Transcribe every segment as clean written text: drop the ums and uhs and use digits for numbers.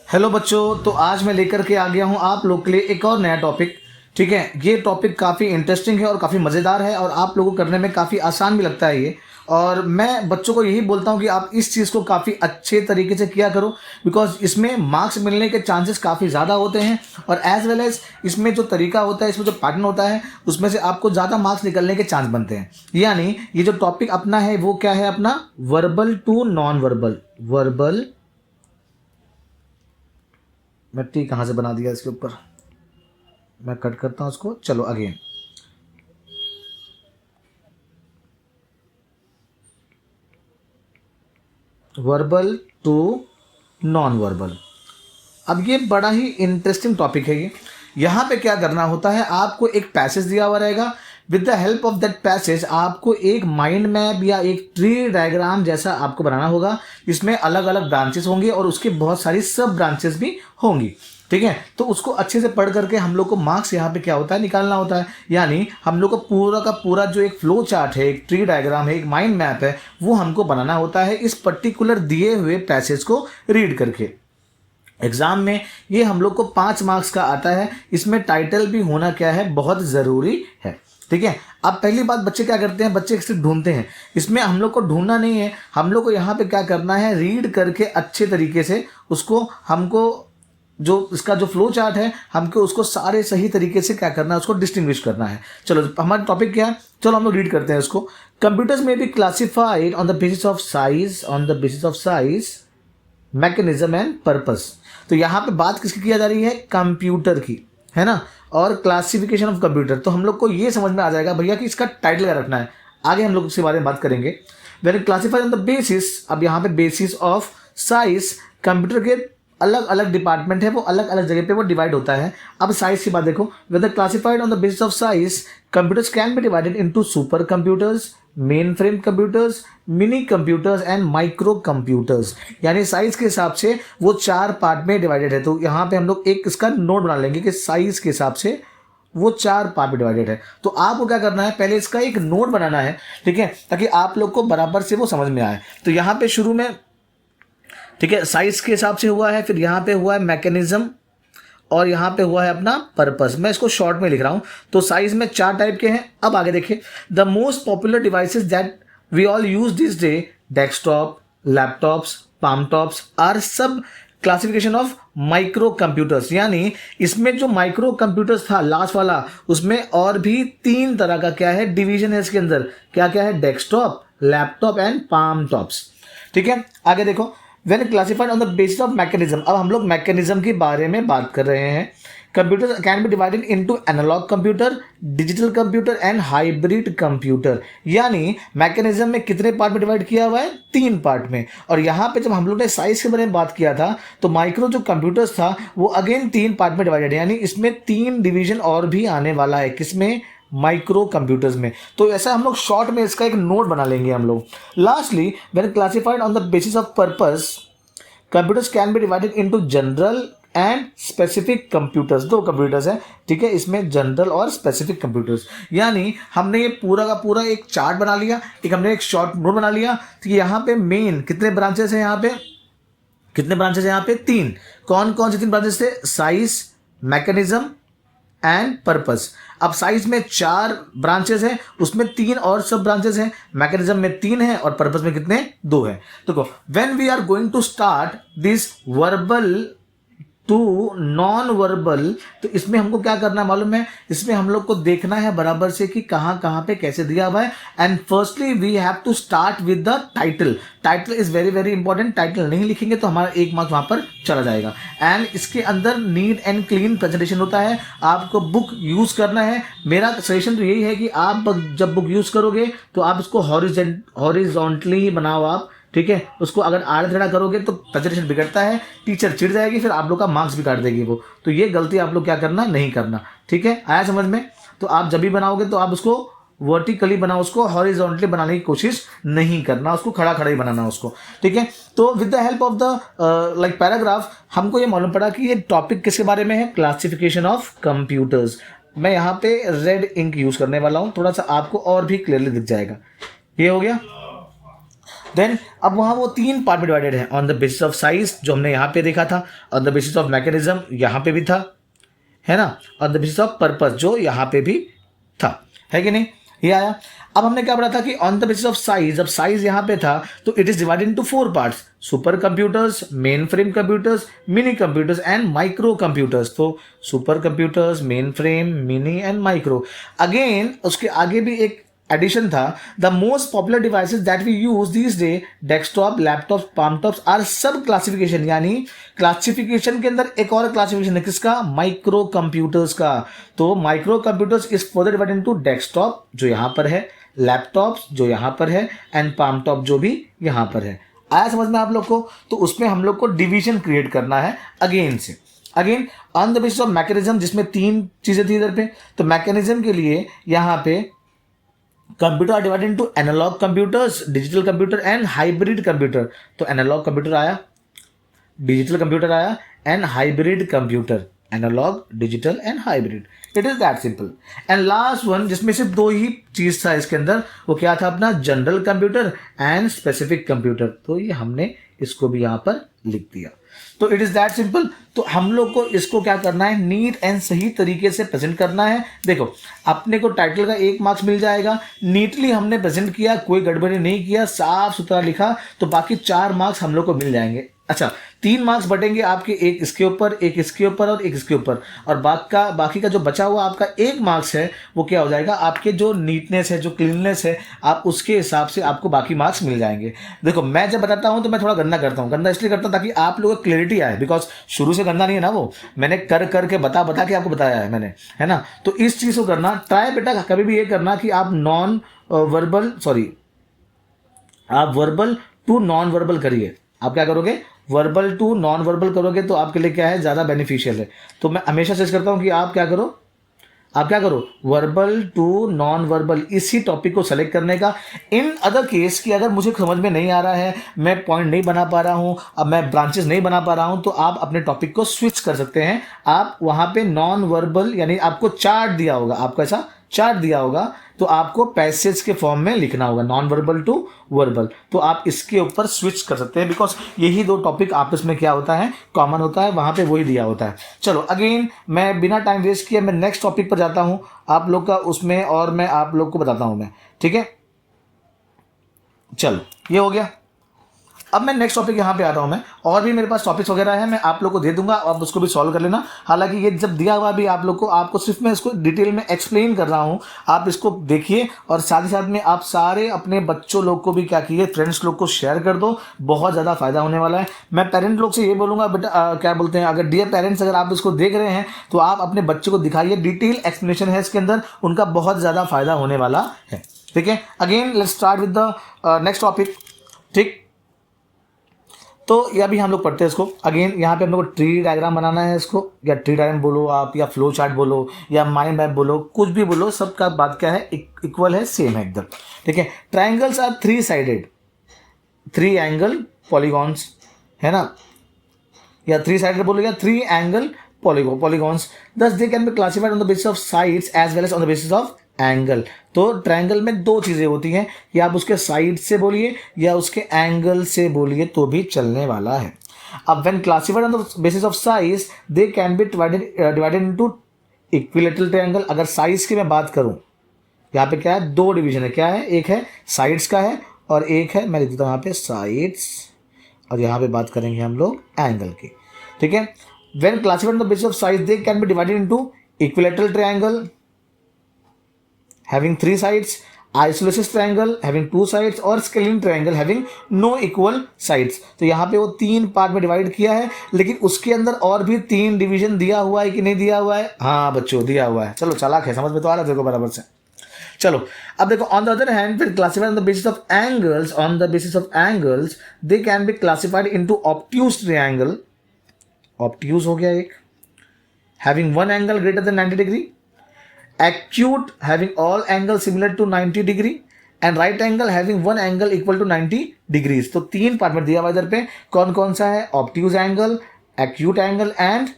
Hello बच्चों, तो आज मैं लेकर के आ गया हूँ आप लोग के लिए एक और नया टॉपिक। ठीक है, ये टॉपिक काफ़ी इंटरेस्टिंग है और काफ़ी मज़ेदार है और आप लोगों को करने में काफ़ी आसान भी लगता है ये। और मैं बच्चों को यही बोलता हूँ कि आप इस चीज़ को काफ़ी अच्छे तरीके से किया करो, बिकॉज इसमें मार्क्स मिलने के चांसेस काफ़ी ज़्यादा होते हैं। और एज वेल एज इसमें जो तरीका होता है, इसमें जो पैटर्न होता है, उसमें से आपको ज़्यादा मार्क्स निकलने के चांस बनते हैं। यानी ये जो टॉपिक अपना है वो क्या है, अपना verbal to non verbal. Verbal, मैं टी कहाँ से बना दिया इसके ऊपर, मैं कट करता हूँ उसको। चलो again, verbal to non verbal. अब ये बड़ा ही इंटरेस्टिंग टॉपिक है ये। यहाँ पे क्या करना होता है, आपको एक पैसेज दिया हुआ रहेगा। With the help of that passage आपको एक माइंड मैप या एक ट्री डायग्राम जैसा आपको बनाना होगा, जिसमें अलग अलग ब्रांचेस होंगे और उसकी बहुत सारी सब ब्रांचेस भी होंगी। ठीक है, तो उसको अच्छे से पढ़ करके हम लोग को मार्क्स यहाँ पे क्या होता है, निकालना होता है। यानी हम लोग को पूरा का पूरा जो एक फ्लो चार्ट है, एक ट्री डायग्राम है, एक माइंड मैप है, वो हमको बनाना होता है इस पर्टिकुलर दिए हुए पैसेज को रीड करके। एग्जाम में ये हम लोग को 5 मार्क्स का आता है। इसमें टाइटल भी होना क्या है, बहुत ज़रूरी है। ठीक है, अब पहली बात, बच्चे क्या करते हैं, बच्चे सिर्फ ढूंढते हैं। इसमें हम लोग को ढूंढना नहीं है, हम लोग को यहाँ पे क्या करना है, रीड करके अच्छे तरीके से उसको, हमको जो इसका जो फ्लो चार्ट है, हमको उसको सारे सही तरीके से क्या करना है, उसको डिस्टिंग्विश करना है। चलो हमारा टॉपिक क्या है, चलो हम लोग रीड करते हैं इसको। कंप्यूटर्स में be classified on the basis of size, on the basis of size, mechanism and purpose. तो यहाँ पे बात किसकी किया जा रही है, कंप्यूटर की, है ना। और क्लासिफिकेशन ऑफ कंप्यूटर, तो हम लोग को ये समझ में आ जाएगा भैया कि इसका टाइटल क्या रखना है। आगे हम लोग इसके बारे में बात करेंगे। When classified on the basis, अब यहाँ पे बेसिस ऑफ साइज, कंप्यूटर के अलग अलग डिपार्टमेंट है, वो अलग अलग जगह पे वो डिवाइड होता है। अब साइज की बात देखो, whether classified on the basis of size, computers can be divided into super computers, mainframe computers, mini computers and micro computers. यानी साइज के हिसाब से वो 4 पार्ट में डिवाइडेड है। तो यहाँ पे हम लोग एक इसका नोट बना लेंगे कि साइज के हिसाब से वो 4 पार्ट में डिवाइडेड है। तो आपको क्या करना है, पहले इसका एक नोट बनाना है, ठीक है, ताकि आप लोग को बराबर से वो समझ में आए। तो यहाँ पे शुरू में, ठीक है, साइज के हिसाब से हुआ है, फिर यहाँ पे हुआ है मैकेनिज्म, और यहाँ पे हुआ है अपना पर्पस। मैं इसको शॉर्ट में लिख रहा हूँ। तो साइज में 4 टाइप के हैं। अब आगे देखिए, the most popular devices that we all use this day, desktop, laptops, palmtops are sub classification of micro computers. यानी इसमें जो माइक्रो कंप्यूटर्स था लास्ट वाला, उसमें और भी 3 तरह का क्या है, डिवीजन है इसके अंदर। क्या क्या है, desktop, laptop and palm tops. ठीक है, आगे देखो, when classified on the basis of mechanism. अब हम लोग मैकेनिज्म के बारे में बात कर रहे हैं। Computer can be divided into analogue computer, digital computer and hybrid computer. यानी मैकेनिज्म में कितने पार्ट में डिवाइड किया हुआ है, 3 पार्ट में। और यहाँ पे जब हम लोग ने साइज के बारे में बात किया था, तो माइक्रो जो कंप्यूटर्स था वो अगेन 3 पार्ट में डिवाइडेड है। यानी इसमें 3 डिवीजन और भी आने वाला है, किसमें, माइक्रो कंप्यूटर्स में। तो ऐसा हम लोग शॉर्ट में इसका एक नोट बना लेंगे हम लोग। Lastly, when classified on the basis of purpose, computers can be divided into general and specific computers. 2 computers हैं, ठीक है, इसमें जनरल और स्पेसिफिक कंप्यूटर्स। यानी हमने ये पूरा का पूरा एक चार्ट बना लिया, एक हमने एक शॉर्ट नोट बना लिया। तो यहाँ पे मेन कितने ब्रांचेस हैं, यहाँ पे कितने ब्रांचेस हैं, यहाँ पे 3। कौन कौन से 3 ब्रांचेस थे, साइज, मैकेनिज्म एंड पर्पस। अब साइज में 4 ब्रांचेस हैं, उसमें 3 और सब ब्रांचेस हैं। मैकेनिज्म में 3 है और पर्पस में कितने, 2 है। देखो, when we are going to start this verbal to non verbal, तो इसमें हमको क्या करना है मालूम है, इसमें हम लोग को देखना है बराबर से कि कहाँ कहाँ पे कैसे दिया हुआ है। And firstly we have to start with the title. Title is very very important. Title नहीं लिखेंगे तो हमारा 1 मार्क्स वहाँ पर चला जाएगा। एंड इसके अंदर नीट एंड क्लीन प्रेजेंटेशन होता है। आपको बुक यूज करना है। मेरा सजेशन तो यही है कि आप जब बुक यूज करोगे तो आप इसको हॉरिजॉन्टली ही बनाओ आप, ठीक है। उसको अगर आड़ा टेढ़ा करोगे तो प्रेजेंटेशन बिगड़ता है, टीचर चिढ़ जाएगी, फिर आप लोग का मार्क्स भी काट देगी वो। तो ये गलती आप लोग क्या करना नहीं करना, ठीक है। आया समझ में। तो आप जब भी बनाओगे तो आप उसको वर्टिकली बनाओ, उसको हॉरिजॉन्टली बनाने की कोशिश नहीं करना, उसको खड़ा खड़ा ही बनाना उसको, ठीक है। तो with the help of the like paragraph हमको ये मालूम पड़ा कि ये टॉपिक किसके बारे में है, क्लासिफिकेशन ऑफ कंप्यूटर्स। मैं यहाँ पे रेड इंक यूज करने वाला हूँ, थोड़ा सा आपको और भी क्लियरली दिख जाएगा। ये हो गया। देन अब वहाँ वो 3 पार्ट में डिवाइडेड है, on the basis of size जो हमने यहाँ पे देखा था, on the basis of mechanism यहाँ पे भी था, है ना, on the basis of purpose जो यहाँ पे भी था, है कि नहीं, ये आया। अब हमने क्या पढ़ा था कि on the basis of size, जब साइज यहाँ पे था तो it is divided into 4 parts, super computers, mainframe computers, mini computers and micro computers. तो super computers, mainframe, mini and micro. Again उसके आगे भी एक एडिशन था, the most popular devices that we use this day, desktop, laptop, palmtops are sub classification, यानी classification के अंदर एक और क्लासिफिकेशन है, किसका, माइक्रो कंप्यूटर्स का। तो micro computers is further divided into desktop जो यहाँ पर है, लैपटॉप्स जो यहाँ पर है, एंड पाम टॉप जो भी यहाँ पर है। आया समझ में आप लोग को? तो उसमें हम लोग को डिवीजन क्रिएट करना है अगेन से। Again on the basis of mechanism, जिसमें 3 चीजें थी इधर पे, तो मैकेनिज्म के लिए यहाँ पे computer are divided into analogue computers, digital computer and hybrid computer. तो एनालॉग कंप्यूटर आया, डिजिटल कंप्यूटर आया and hybrid computer, analogue, digital and hybrid. It is that simple. And last one जिसमें सिर्फ 2 ही चीज था इसके अंदर, वो क्या था अपना, general computer and specific computer. तो ये हमने इसको भी यहाँ पर लिख दिया। तो इट इज दैट सिंपल। तो हम लोग को इसको क्या करना है, नीट एंड सही तरीके से प्रेजेंट करना है। देखो अपने को टाइटल का 1 मार्क्स मिल जाएगा, नीटली हमने प्रेजेंट किया, कोई गड़बड़ी नहीं किया, साफ सुथरा लिखा, तो बाकी 4 मार्क्स हम लोग को मिल जाएंगे। अच्छा 3 मार्क्स बटेंगे आपके, एक इसके ऊपर, एक इसके ऊपर और एक इसके ऊपर, और बाकी का जो बचा हुआ आपका 1 मार्क्स है वो क्या हो जाएगा, आपके जो नीटनेस है, जो क्लीननेस है, आप उसके हिसाब से आपको बाकी मार्क्स मिल जाएंगे। देखो मैं जब बताता हूं तो मैं थोड़ा गंदा करता हूं, गंदा इसलिए करता हूं ताकि आप लोगों को क्लैरिटी आए, बिकॉज शुरू से गंदा नहीं है ना, वो मैंने कर के बता के आपको बताया है मैंने, है ना। तो इस चीज को करना ट्राई बेटा, कभी भी ये करना कि आप आप वर्बल टू नॉन वर्बल करिए। आप क्या करोगे, वर्बल टू नॉन वर्बल करोगे तो आपके लिए क्या है, ज़्यादा बेनिफिशियल है। तो मैं हमेशा सजेस्ट करता हूँ कि आप क्या करो, वर्बल टू नॉन वर्बल, इसी टॉपिक को सेलेक्ट करने का। इन अदर केस कि अगर मुझे समझ में नहीं आ रहा है, मैं पॉइंट नहीं बना पा रहा हूँ, अब मैं ब्रांचेस नहीं बना पा रहा हूँ, तो आप अपने टॉपिक को स्विच कर सकते हैं। आप वहाँ पे नॉन वर्बल, यानी आपको चार्ट दिया होगा, आपको ऐसा चार्ट दिया होगा, तो आपको पैसेज के फॉर्म में लिखना होगा, नॉन वर्बल टू वर्बल। तो आप इसके ऊपर स्विच कर सकते हैं, बिकॉज यही 2 टॉपिक आपस में क्या होता है, कॉमन होता है, वहां पे वही दिया होता है। चलो अगेन मैं बिना टाइम वेस्ट किए मैं नेक्स्ट टॉपिक पर जाता हूं आप लोग का उसमें, और मैं आप लोग को बताता हूं मैं, ठीक है। चलो ये हो गया। अब मैं नेक्स्ट टॉपिक यहाँ पे आ रहा हूँ मैं, और भी मेरे पास टॉपिक्स वगैरह है, मैं आप लोग को दे दूंगा, आप उसको भी सॉल्व कर लेना। हालांकि ये जब दिया हुआ भी आप लोग को, आपको सिर्फ मैं इसको डिटेल में एक्सप्लेन कर रहा हूँ, आप इसको देखिए, और साथ ही साथ में आप सारे अपने बच्चों लोग को भी क्या कीजिए, फ्रेंड्स लोग को शेयर कर दो, बहुत ज़्यादा फायदा होने वाला है। मैं पेरेंट लोग से ये बोलूँगा बेटा, क्या बोलते हैं, अगर डियर पेरेंट्स अगर आप इसको देख रहे हैं तो आप अपने बच्चों को दिखाइए, डिटेल एक्सप्लेनेशन है इसके अंदर, उनका बहुत ज़्यादा फायदा होने वाला है, ठीक है। Again let's start with the next topic, ठीक। तो ये अभी हम लोग पढ़ते हैं इसको। अगेन यहाँ पे हम लोग को ट्री डायग्राम बनाना है इसको, या ट्री डायग्राम बोलो आप, या फ्लो चार्ट बोलो, या माइंड मैप बोलो, कुछ भी बोलो, सबका बात क्या है, इक्वल है, सेम है एकदम, ठीक है। Triangles are 3 sided, 3 angle polygons, है ना, या 3 साइडेड बोलो, या 3 angle polygons, thus they can be classified on the basis of sides as well as on the basis of angle. तो ट्रायंगल में 2 चीजें होती हैं, या आप उसके साइड से बोलिए या उसके एंगल से बोलिए, तो भी चलने वाला है। अब when classified on the basis of size they can be divided into equilateral triangle. अगर साइज की मैं बात करूं, यहाँ पे क्या है, 2 डिवीजन है, क्या है, एक है साइड्स का है और एक है, मैं लिख देता हूँ यहाँ पे साइड्स, और यहाँ पे बात करेंगे हम लोग एंगल की, ठीक है। When classified on the basis of size they can be divided into equilateral triangle having 3 sides, isosceles triangle having 2 sides, और scalene triangle having no equal sides। तो यहाँ पे वो 3 पार्ट में डिवाइड किया है, लेकिन उसके अंदर और भी 3 डिवीजन दिया हुआ है कि नहीं दिया हुआ है, हाँ बच्चों दिया हुआ है। चलो चालाक है, समझ में तो आ रहा है देखो बराबर से। चलो अब देखो, ऑन द अदर हैंड फिर classified on the basis of angles, on the basis of angles they can be classified into obtuse triangle, obtuse हो गया एक, having 1 angle greater than 90 degree, acute having all angles similar to 90 degree, and right angle having 1 angle equal to 90 degrees। तो 3 part में दिया हुआ इधर पे, कौन कौन सा है, obtuse angle, acute angle and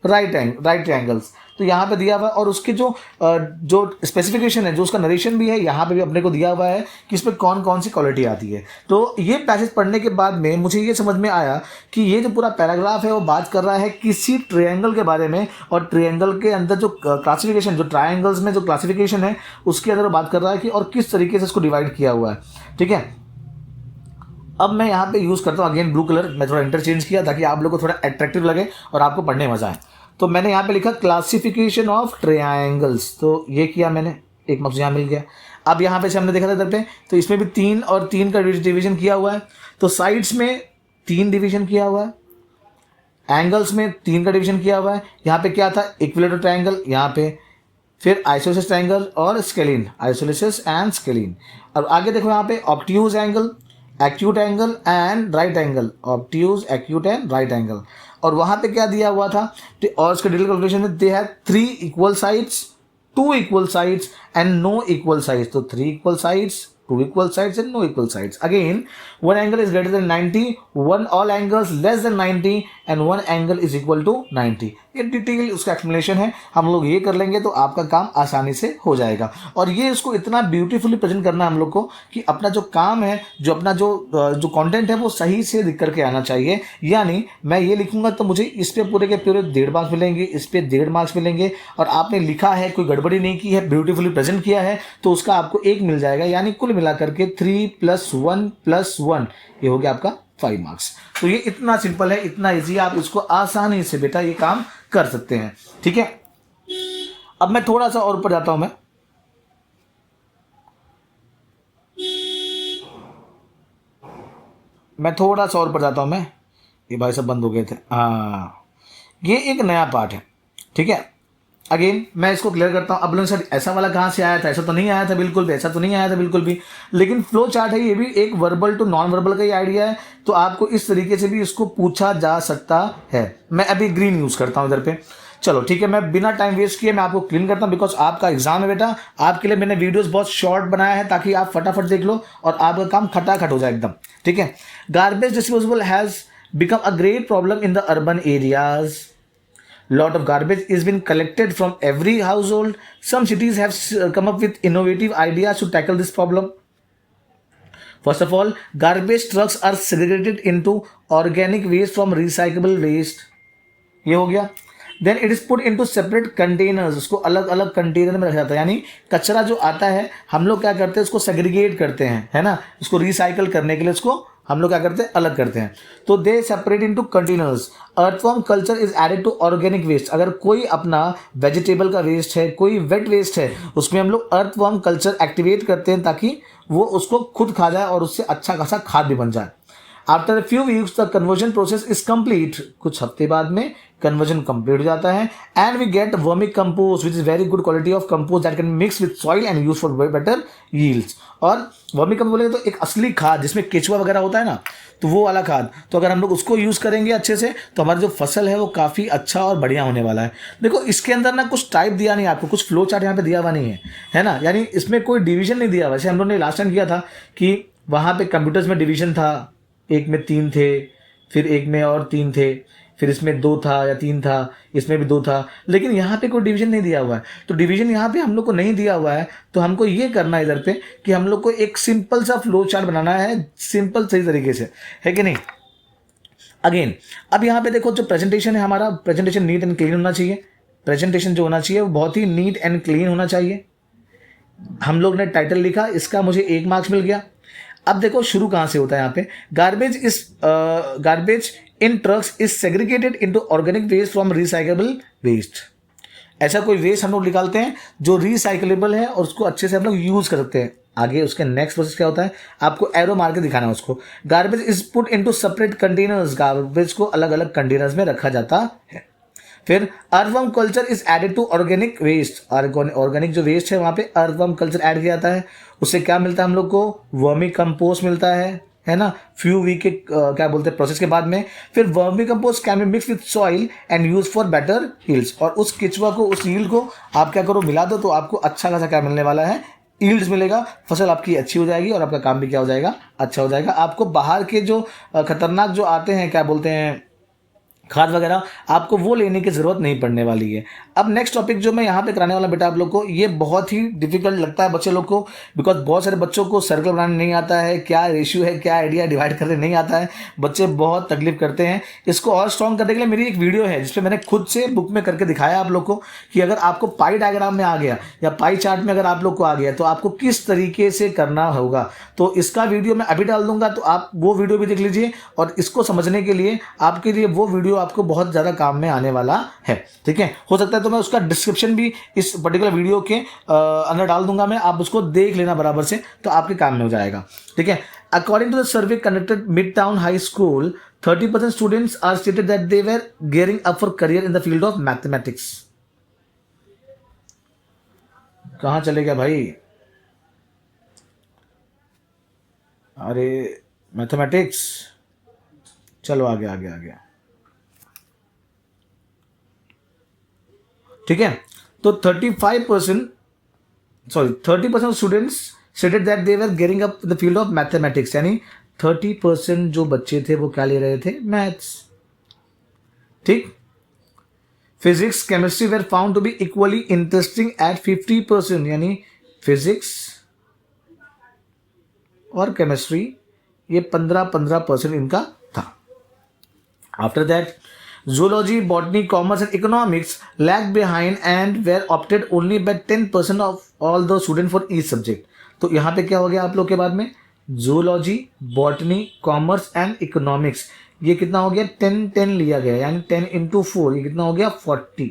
right triangles. तो यहाँ पे दिया हुआ है और उसके जो स्पेसिफिकेशन है, जो उसका नरेशन भी है, यहाँ पे भी अपने को दिया हुआ है कि इसमें कौन कौन सी क्वालिटी आती है। तो ये पैसेज पढ़ने के बाद में मुझे ये समझ में आया कि ये जो पूरा पैराग्राफ है वो बात कर रहा है किसी ट्रायंगल के बारे में, और ट्रायंगल के अंदर जो क्लासिफिकेशन, जो ट्रायंगल्स में जो क्लासिफिकेशन है उसके अंदर बात कर रहा है कि और किस तरीके से इसको डिवाइड किया हुआ है। ठीक है, अब मैं यहाँ पे यूज़ करता हूँ अगेन ब्लू कलर, मैं थोड़ा इंटरचेंज किया ताकि आप लोगों को थोड़ा अट्रैक्टिव लगे और आपको पढ़ने मजा आए। तो मैंने यहाँ पे लिखा क्लासिफिकेशन ऑफ ट्रायंगल्स, तो ये किया मैंने, एक मक्स यहाँ मिल गया। अब यहाँ पे से हमने देखा था इधर पे, तो इसमें भी 3 और 3 का डिवीजन किया हुआ है। तो साइड्स में 3 डिवीजन किया हुआ है, एंगल्स में 3 का डिवीजन किया हुआ है। यहाँ पे क्या था, इक्विलेटरल ट्रायंगल, यहाँ पे फिर आइसोसेलेस ट्रायंगल और स्केलिन, आइसोसेलेस एंड स्केलिन। और आगे देखो यहाँ पे obtuse angle, acute angle and right angle, obtuse, acute and right angle. और वहाँ पे क्या दिया हुआ था, और इसका डिटेल कैलकुलेशन में they have 3 equal sides, 2 equal sides and no equal sides. तो 3 equal sides, 2 equal sides and no equal sides. Again, one angle is greater than 90, one all angles less than 90 and one angle is equal to 90. ये detail उसका explanation है, हम लोग ये कर लेंगे तो आपका काम आसानी से हो जाएगा। और ये इसको इतना ब्यूटीफुली प्रेजेंट करना है हम लोग को कि अपना जो काम है, जो अपना जो कंटेंट है वो सही से दिख करके आना चाहिए। यानी मैं ये लिखूंगा तो मुझे इस पे पूरे के पूरे 1.5 मार्क्स मिलेंगे, इस पे 1.5 मार्क्स मिलेंगे, और आपने लिखा है, कोई गड़बड़ी नहीं की है, ब्यूटीफुली प्रेजेंट किया है, तो उसका आपको 1 मिल जाएगा। यानी कुल मिला करके 3 + 1 + 1 ये हो गया आपका 5 मार्क्स। तो ये इतना सिंपल है, इतना इजी, आप इसको आसानी से बेटा ये काम कर सकते हैं। ठीक है, अब मैं थोड़ा सा और ऊपर जाता हूं, मैं थोड़ा सा और ऊपर जाता हूं मैं, ये भाई सब बंद हो गए थे। हाँ, ये एक नया पार्ट है। ठीक है, अगेन मैं इसको क्लियर करता हूँ। अब लोग सर ऐसा वाला कहाँ से आया था, ऐसा तो नहीं आया था, बिल्कुल भी ऐसा तो नहीं आया था बिल्कुल भी, लेकिन फ्लो चार्ट है, ये भी एक वर्बल टू नॉन वर्बल का ही आइडिया है, तो आपको इस तरीके से भी इसको पूछा जा सकता है। मैं अभी ग्रीन यूज़ करता हूँ इधर पे। चलो ठीक है, मैं बिना टाइम वेस्ट किए मैं आपको क्लीन करता हूँ, बिकॉज आपका एग्जाम है बेटा। आपके लिए मैंने वीडियोस बहुत शॉर्ट बनाया है ताकि आप फटाफट देख लो और आपका काम खटाखट हो जाए एकदम। ठीक है, garbage disposable has become a great problem in the urban areas. Lot of garbage is been collected from every household. Some cities have come up with innovative ideas to tackle this problem. First of all, garbage trucks are segregated into organic waste from recyclable waste. ये हो गया. Then it is put into separate containers. उसको अलग अलग container में रखा जाता है। यानी कचरा जो आता है हम लोग क्या करते हैं, उसको सेग्रीगेट करते हैं, है ना, उसको रिसाइकल करने के लिए उसको हम लोग क्या करते हैं, अलग करते हैं। तो they separate into containers. Earthworm culture is added to organic waste. अगर कोई अपना वेजिटेबल का वेस्ट है, कोई वेट वेस्ट है, उसमें हम लोग अर्थवॉर्म कल्चर एक्टिवेट करते हैं ताकि वो उसको खुद खा जाए और उससे अच्छा खासा खाद भी बन जाए. After few weeks the conversion process is complete. कुछ हफ्ते बाद में कन्वर्जन कंप्लीट हो जाता है. And we get vermicompost which is very good quality of compost that can mix with soil and use for better yields. और vermicompost बोलेंगे तो एक असली खाद जिसमें केचुआ वगैरह होता है ना, तो वो वाला खाद, तो अगर हम लोग उसको यूज़ करेंगे अच्छे से तो हमारी जो फसल है वो काफ़ी अच्छा और बढ़िया होने वाला है. देखो इसके अंदर ना कुछ टाइप दिया नहीं आपको, कुछ फ्लो चार्ट यहाँ पे दिया हुआ नहीं है ना. यानी इसमें कोई डिवीजन नहीं दिया. वैसे हम लोग ने लास्ट टाइम किया था कि वहाँ पे कंप्यूटर्स में डिवीजन था, एक में 3 थे, फिर एक में और 3 थे, फिर इसमें 2 था या 3 था, इसमें भी 2 था, लेकिन यहाँ पे कोई डिवीजन नहीं दिया हुआ है. तो डिवीजन यहाँ पे हम लोग को नहीं दिया हुआ है, तो हमको ये करना है इधर पे कि हम लोग को एक सिंपल सा फ्लो चार्ट बनाना है, सिंपल सही तरीके से, है कि नहीं. अगेन अब यहाँ पे देखो जो प्रेजेंटेशन है हमारा, प्रेजेंटेशन नीट एंड क्लीन होना चाहिए. प्रेजेंटेशन जो होना चाहिए वो बहुत ही नीट एंड क्लीन होना चाहिए. हम लोग ने टाइटल लिखा, इसका मुझे 1 मार्क्स मिल गया. अब देखो शुरू कहाँ से होता है यहाँ पे. Garbage in trucks is segregated into organic waste from recyclable waste. ऐसा कोई वेस्ट हम लोग निकालते हैं जो रिसाइकलेबल है और उसको अच्छे से हम लोग यूज कर सकते हैं. आगे उसके नेक्स्ट प्रोसेस क्या होता है, आपको एरो मार के दिखाना है उसको. Garbage is put into separate containers. Garbage को अलग अलग कंटेनर्स में रखा जाता है. फिर earthworm culture is added to organic waste. Organic जो वेस्ट है वहाँ पे अर्थवर्म कल्चर ऐड किया जाता है. उससे क्या मिलता है हम लोग को, वर्मी कंपोस्ट मिलता है ना, फ्यू वीक के क्या बोलते हैं प्रोसेस के बाद में. फिर vermi compost can be mix with soil and use for better yields. और उस केचुआ को, उस यील्ड को आप क्या करो, मिला दो, तो आपको अच्छा खासा क्या मिलने वाला है, यील्ड्स मिलेगा. फसल आपकी अच्छी हो जाएगी और आपका काम भी क्या हो जाएगा, अच्छा हो जाएगा. आपको बाहर के जो खतरनाक जो आते हैं, क्या बोलते हैं, खाद वगैरह आपको वो लेने की ज़रूरत नहीं पड़ने वाली है। अब नेक्स्ट टॉपिक जो मैं यहाँ पे कराने वाला बेटा आप लोग को, ये बहुत ही डिफिकल्ट लगता है बच्चे लोग को, बिकॉज बहुत सारे बच्चों को सर्कल बनाने नहीं आता है, क्या रेशियो है, क्या आइडिया डिवाइड करने नहीं आता है, बच्चे बहुत तकलीफ करते हैं। इसको और स्ट्रॉन्ग करने के लिए मेरी एक वीडियो है जिसपे मैंने खुद से बुक में करके दिखाया आप लोग को कि अगर आपको पाई डायग्राम में आ गया या पाई चार्ट में अगर आप लोग को आ गया तो आपको किस तरीके से करना होगा। तो इसका वीडियो मैं अभी डाल दूंगा, तो आप वो वीडियो भी देख लीजिए, और इसको समझने के लिए आपके लिए वो वीडियो आपको बहुत ज़्यादा काम में आने वाला है। ठीक है, हो सकता है तो मैं उसका डिस्क्रिप्शन भी इस पर्टिकुलर वीडियो के अंदर डाल दूंगा मैं, आप उसको देख लेना बराबर से, तो आपके काम में हो जाएगा। ठीक है, according to the survey conducted mid town high school 30% students are stated that they were gearing up for career in the field of mathematics। कहाँ चले गया भाई? अरे मैथमेटिक्स, चलो आगे आगे आगे। ठीक है, तो 30% students stated that they were gearing up the field of mathematics, यानी 30% जो बच्चे थे वो क्या ले रहे थे? मैथ्स। ठीक, physics chemistry were found to be equally interesting at 50%, यानी फिजिक्स और केमिस्ट्री ये 15% इनका था। After that zoology, botany, commerce and economics lag behind and were opted only by 10% of all the students for each subject। तो यहाँ पे क्या हो गया आप लोग के बाद में? zoology, botany, commerce and economics ये कितना हो गया? 10-10 लिया गया, यानी 10 into 4 ये कितना हो गया? 40।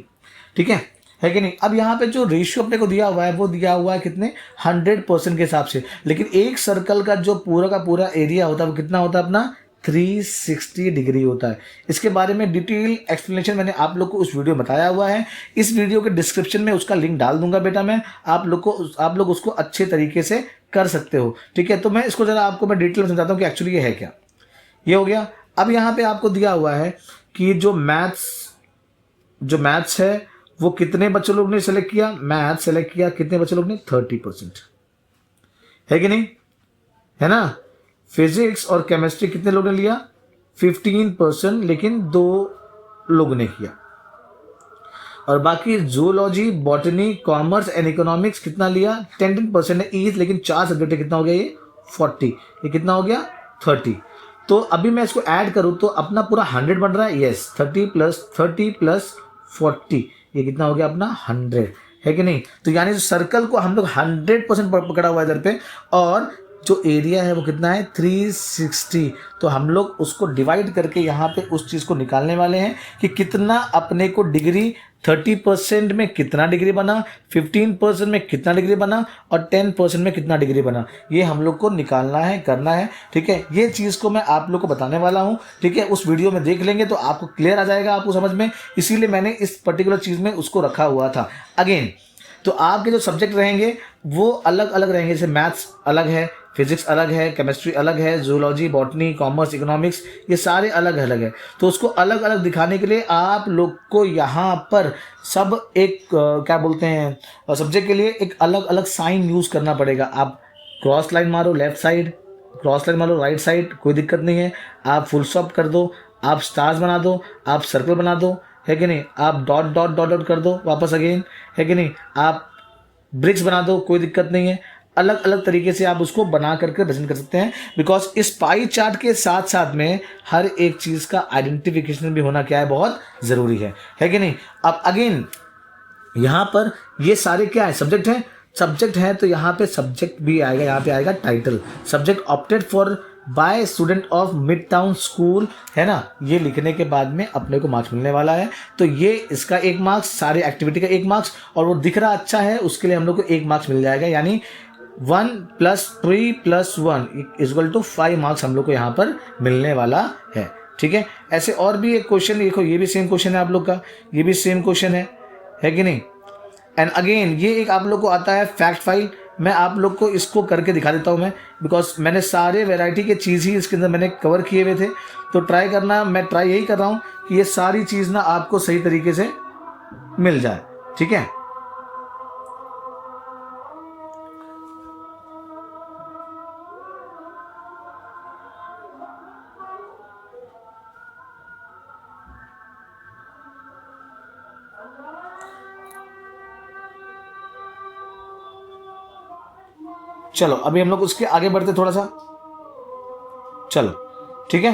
ठीक है कि नहीं? अब यहाँ पे जो रेशियो अपने को दिया हुआ है वो दिया हुआ है कितने? 100% के हिसाब से, लेकिन एक सर्कल का जो पूरा का पूरा एरिया होता है वो कितना होता है अपना? 360 डिग्री होता है। इसके बारे में डिटेल एक्सप्लेनेशन मैंने आप लोग को उस वीडियो में बताया हुआ है, इस वीडियो के डिस्क्रिप्शन में उसका लिंक डाल दूंगा बेटा मैं, आप लोग उसको अच्छे तरीके से कर सकते हो। ठीक है, तो मैं इसको जरा आपको मैं डिटेल में समझाता हूँ कि एक्चुअली ये है क्या। ये हो गया। अब यहाँ पे आपको दिया हुआ है कि जो मैथ्स है वो कितने बच्चे लोग ने सेलेक्ट किया? मैथ सेलेक्ट किया कितने बच्चे लोग ने? 30%, है कि नहीं? है ना? फिजिक्स और केमिस्ट्री कितने लोगों ने लिया? 15%, लेकिन 2 लोगों ने किया। और बाकी zoology, botany, commerce and economics कितना लिया? 10% है ईच, लेकिन 4 सब्जेक्ट है, कितना हो गया ये? 40। ये कितना हो गया? 30। तो अभी मैं इसको ऐड करूं तो अपना पूरा 100 बन रहा है। यस, 30 प्लस 40 ये कितना हो गया अपना? 100, है कि नहीं? तो यानी सर्कल को हम लोग 100% पकड़ा हुआ है इधर पे, और जो एरिया है वो कितना है? 360। तो हम लोग उसको डिवाइड करके यहाँ पे उस चीज़ को निकालने वाले हैं कि कितना अपने को डिग्री, 30% में कितना डिग्री बना, 15% में कितना डिग्री बना, और 10% में कितना डिग्री बना, ये हम लोग को निकालना है, करना है। ठीक है, ये चीज़ को मैं आप लोग को बताने वाला हूँ। ठीक है, उस वीडियो में देख लेंगे तो आपको क्लियर आ जाएगा आपको समझ में, इसीलिए मैंने इस पर्टिकुलर चीज़ में उसको रखा हुआ था। अगेन, तो आपके जो सब्जेक्ट रहेंगे वो अलग अलग रहेंगे, जैसे मैथ्स अलग है, फिजिक्स अलग है, केमिस्ट्री अलग है, जूलॉजी, बॉटनी, कॉमर्स, इकोनॉमिक्स ये सारे अलग अलग है। तो उसको अलग अलग दिखाने के लिए आप लोग को यहाँ पर सब एक क्या बोलते हैं, सब्जेक्ट के लिए एक अलग अलग साइन यूज़ करना पड़ेगा। आप क्रॉस लाइन मारो लेफ्ट साइड, क्रॉस लाइन मारो राइट साइड, कोई दिक्कत नहीं है। आप फुल स्टॉप कर दो, आप स्टार्स बना दो, आप सर्कल बना दो, है कि नहीं? आप डॉट डॉट डॉट डॉट कर दो वापस अगेन, है कि नहीं? आप ब्रिक्स बना दो, कोई दिक्कत नहीं है। अलग अलग तरीके से आप उसको बना करके प्रेजेंट कर सकते हैं, बिकॉज इस पाई चार्ट के साथ साथ में हर एक चीज़ का आइडेंटिफिकेशन भी होना क्या है? बहुत ज़रूरी है कि नहीं? अब अगेन यहाँ पर ये सारे क्या है? सब्जेक्ट है, तो यहाँ पे सब्जेक्ट भी आएगा, यहाँ पे आएगा title, subject opted for by student of mid town school, है ना? ये लिखने के बाद में अपने को मार्क्स मिलने वाला है। तो ये इसका 1 मार्क्स, सारे एक्टिविटी का 1 मार्क्स, और वो दिख रहा अच्छा है उसके लिए हम लोग को 1 मार्क्स मिल जाएगा, यानी 1 + 3 + 1 = 5 मार्क्स हम लोग को यहाँ पर मिलने वाला है। ठीक है, ऐसे और भी एक क्वेश्चन देखो, ये भी सेम क्वेश्चन है आप लोग का, ये भी सेम क्वेश्चन है कि नहीं? एंड अगेन ये एक आप लोग को आता है फैक्ट फाइल, मैं आप लोग को इसको करके दिखा देता हूँ मैं, बिकॉज मैंने सारे वैरायटी के चीज़ ही इसके अंदर मैंने कवर किए हुए थे। तो मैं ट्राई यही कर रहा हूँ कि ये सारी चीज़ ना आपको सही तरीके से मिल जाए। ठीक है, चलो अभी हम लोग उसके आगे बढ़ते थोड़ा सा, चलो ठीक है।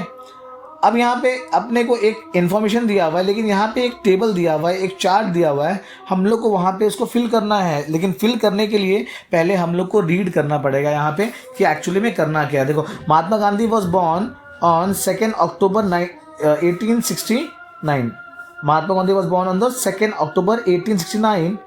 अब यहाँ पे अपने को एक इन्फॉर्मेशन दिया हुआ है, लेकिन यहाँ पे एक टेबल दिया हुआ है, एक चार्ट दिया हुआ है, हम लोग को वहाँ पे उसको फिल करना है। लेकिन फिल करने के लिए पहले हम लोग को रीड करना पड़ेगा यहाँ पे कि एक्चुअली में करना क्या है। देखो, Mahatma Gandhi was born on 2 October 1869। Mahatma Gandhi was born on the 2 October 1869।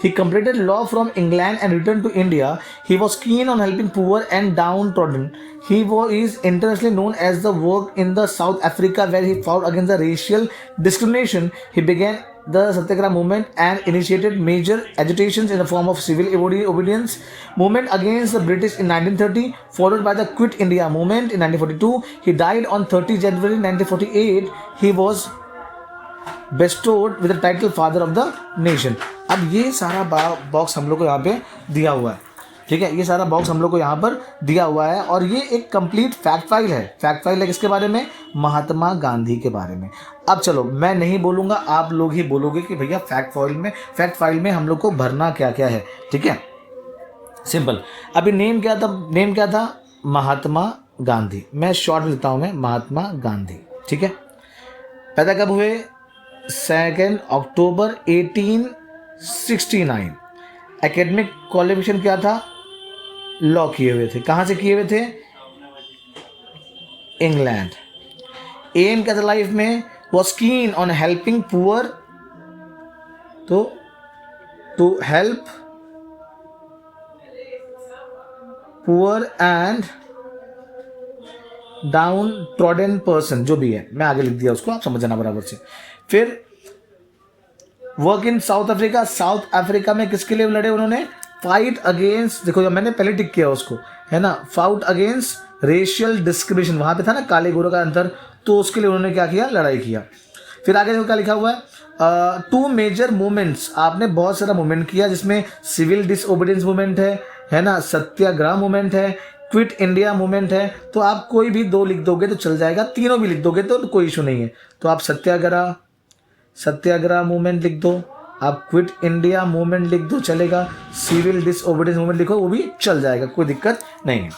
He completed law from England and returned to India. He was keen on helping poor and downtrodden. He is internationally known as the work in the South Africa where he fought against the racial discrimination. He began the Satyagraha movement and initiated major agitations in the form of civil obedience movement against the British in 1930, followed by the Quit India movement in 1942. He died on 30 January 1948. He was bestowed with the title Father of the Nation. अब ये सारा box हम लोग को यहाँ पे दिया हुआ है, ठीक है। ये सारा बॉक्स हम लोग को यहाँ पर दिया हुआ है और ये एक कंप्लीट फैक्ट फाइल है। फैक्ट फाइल है किसके बारे में? महात्मा गांधी के बारे में। अब चलो, मैं नहीं बोलूँगा, आप लोग ही बोलोगे कि भैया फैक्ट फाइल में हम लोग को भरना क्या क्या है, ठीक है। सिंपल। अभी नेम क्या था? महात्मा गांधी। मैं शॉर्ट में लिखता हूँ, मैं महात्मा गांधी, ठीक है। पैदा कब हुए? 2 अक्टूबर 1869। एकेडमिक क्वालिफिकेशन क्या था? लॉ किए हुए थे। कहाँ से किए हुए थे? इंग्लैंड। एम क्या था लाइफ में? Was keen on helping poor, तो to help poor and downtrodden person, जो भी है, मैं आगे लिख दिया उसको, आप समझ जाना बराबर से। फिर work in south Africa. South Africa में किसके लिए लड़े उन्होंने? फाइट अगेंस्ट, देखो जब मैंने पहले टिक किया उसको, है ना, फाउट अगेंस्ट रेशियल डिस्क्रिमिनेशन, वहां पे था ना काले गोरे का अंतर, तो उसके लिए उन्होंने क्या किया? लड़ाई किया। फिर आगे देखो क्या लिखा हुआ है? 2 मेजर मूवमेंट्स, आपने बहुत सारा मूवमेंट किया, जिसमें सिविल डिसओबीडियंस मूवमेंट है ना, सत्याग्रह मूवमेंट है, क्विट इंडिया मूवमेंट है। तो आप कोई भी 2 लिख दोगे तो चल जाएगा, तीनों भी लिख दोगे तो कोई इशू नहीं है। तो आप सत्याग्रह मूवमेंट लिख दो, आप क्विट इंडिया मूवमेंट लिख दो, चलेगा। सिविल डिसओबीडियंस मूवमेंट लिखो, वो भी चल जाएगा, कोई दिक्कत नहीं है,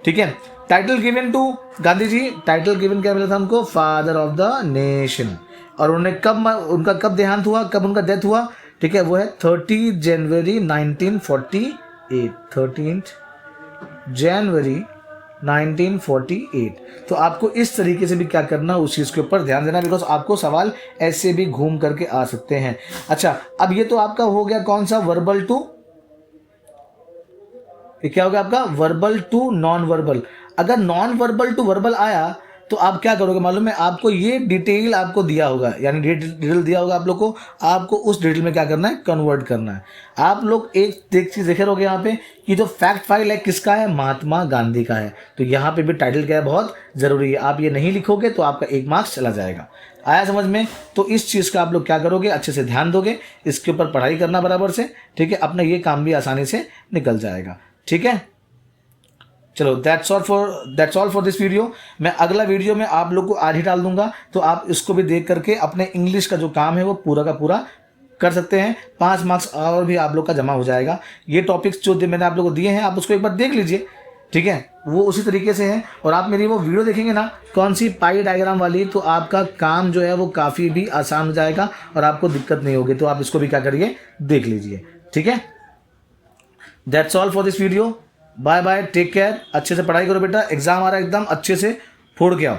ठीक है। Title given to Gandhi ji, title given क्या मिला था उनको? Father of the nation. और उनका कब देहांत हुआ, कब उनका डेथ हुआ, ठीक है, वो है 30 जनवरी 1948, 13 जनवरी 1948। तो आपको इस तरीके से भी क्या करना, उस चीज़ के ऊपर ध्यान देना, बिकॉज आपको सवाल ऐसे भी घूम करके आ सकते हैं। अच्छा, अब ये तो आपका हो गया कौन सा? वर्बल टू, ये क्या हो गया आपका? Verbal to non verbal. अगर नॉन वर्बल टू वर्बल आया तो आप क्या करोगे मालूम है? आपको ये डिटेल आपको दिया होगा, यानी डिटेल दिया होगा आप लोग को, आपको उस डिटेल में क्या करना है? कन्वर्ट करना है। आप लोग एक चीज़ देखे रहोगे यहाँ पे कि जो फैक्ट फाइल है किसका है? महात्मा गांधी का है। तो यहाँ पे भी टाइटल क्या है? बहुत ज़रूरी है। आप ये नहीं लिखोगे तो आपका 1 मार्क्स चला जाएगा। आया समझ में? तो इस चीज़ का आप लोग क्या करोगे? अच्छे से ध्यान दोगे, इसके ऊपर पढ़ाई करना बराबर से, ठीक है। अपना ये काम भी आसानी से निकल जाएगा, ठीक है। चलो, that's all for this video. मैं अगला वीडियो में आप लोग को आज ही डाल दूंगा, तो आप इसको भी देख करके अपने इंग्लिश का जो काम है वो पूरा का पूरा कर सकते हैं। 5 मार्क्स और भी आप लोग का जमा हो जाएगा। ये टॉपिक्स जो मैंने आप लोग को दिए हैं, आप उसको एक बार देख लीजिए, ठीक है, वो उसी तरीके से है। और आप मेरी वो वीडियो देखेंगे ना, कौन सी पाई डायग्राम वाली, तो आपका काम जो है वो काफ़ी भी आसान हो जाएगा और आपको दिक्कत नहीं होगी। तो आप इसको भी क्या करिए? देख लीजिए, ठीक है। That's all for this video. Bye bye, take care, अच्छे से पढ़ाई करो बेटा, एग्जाम आ रहा है, एकदम अच्छे से फोड़ के आओ।